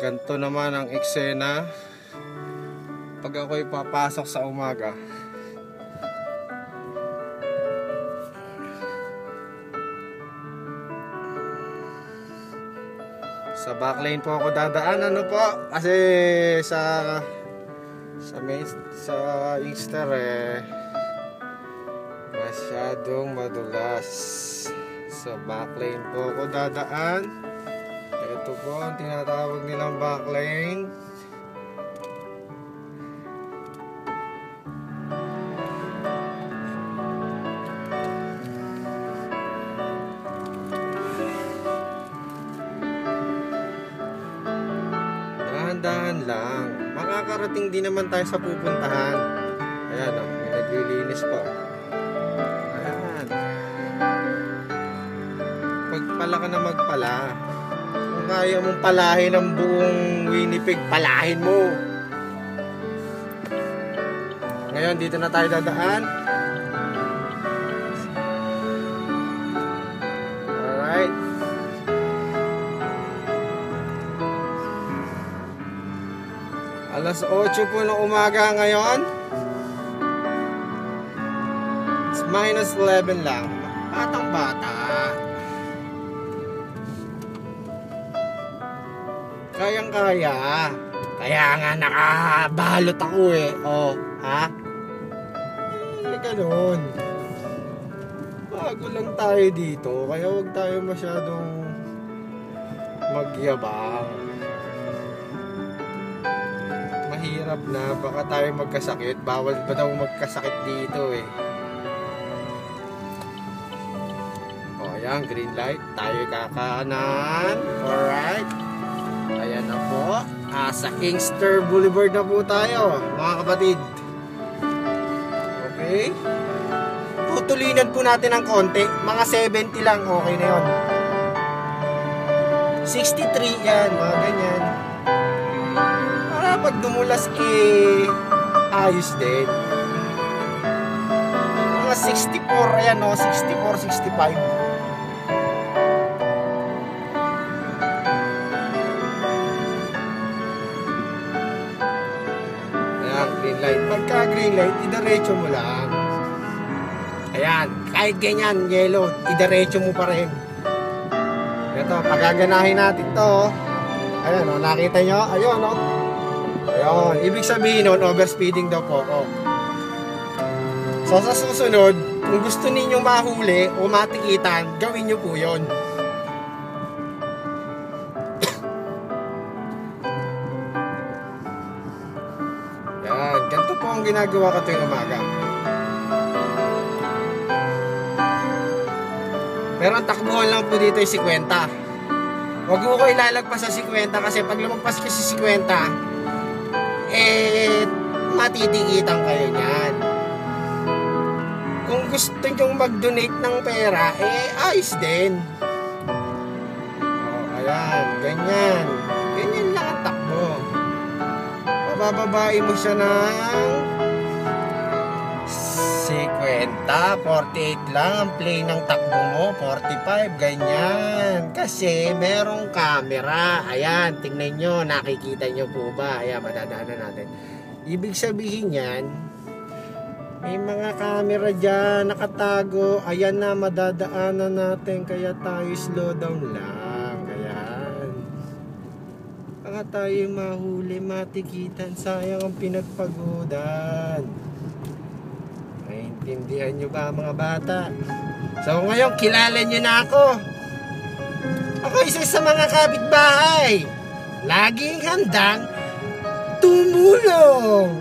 Ganto naman ang eksena pag ako'y papasok sa umaga. Sa backlane po ako dadaan, ano po, kasi sa Inkster masyadong madulas. Sa backlane po ako dadaan. Ito po ang tinatawag nilang backlane. Dahan-dahan lang. Makakarating din naman tayo sa pupuntahan. Ayan o, may naglilinis pa. Ayan. Pagpala ka na magpala. Kung kaya mong palahin ang buong Winnipeg, palahin mo. Ngayon, dito na tayo dadaan. Alright. Alas 8 po ng umaga ngayon. It's minus 11 lang. Batang bata. Kayang-kaya. Kaya nga nakabalot ako eh. Oh, ha? Ganun. Bago lang tayo dito. Kaya huwag tayo masyadong magyabang. Mahirap na. Baka tayo magkasakit. Bawal pa daw magkasakit dito eh. O, ayan. Green light. Tayo kakanan. Alright. Ayan na po. Sa Inkster Boulevard na po tayo, mga kapatid. Okay. Tutulinan po natin ng konti. Mga 70 lang. Okay na yun. 63 yan. Mga ganyan. Para pag dumulas ayos din. Mga 64. Ayan o. 64, 65. Pagka green light, idiretso mo lang. Ayan, kahit ganyan, yellow, idiretso mo pa rin. Ito, pagaganahin natin to. Ayan o, nakita nyo? Ayun o. Ayun, ibig sabihin nun, overspeeding daw po ako. So sa susunod, kung gusto ninyong mahuli o matikitan, gawin nyo po yun. Ganito po ang ginagawa ko tuwing umaga. Pero ang takbuhan lang po dito ay 50. Huwag mo ko ilalagpas sa 50 kasi pag lumagpas ka sa 50, matitikitan kayo niyan. Kung gusto nyong mag-donate ng pera, ayos din. O, ayan, ganyan. Ganyan lang ang takbo. Bababain mo siya ng 50, 48 lang ang play ng takbo mo, 45, ganyan. Kasi merong camera. Ayan, tingnan nyo, nakikita nyo po ba? Ayan, madadaanan natin. Ibig sabihin yan, may mga camera dyan, nakatago. Ayan na, madadaanan natin, kaya tayo slow down lang. Baka tayo mahuli, matikitan, sayang ang pinagpagudan. Naintindihan nyo ba mga bata? So ngayon, kilala nyo na ako. Ako isa sa mga kapitbahay, laging handang tumulong.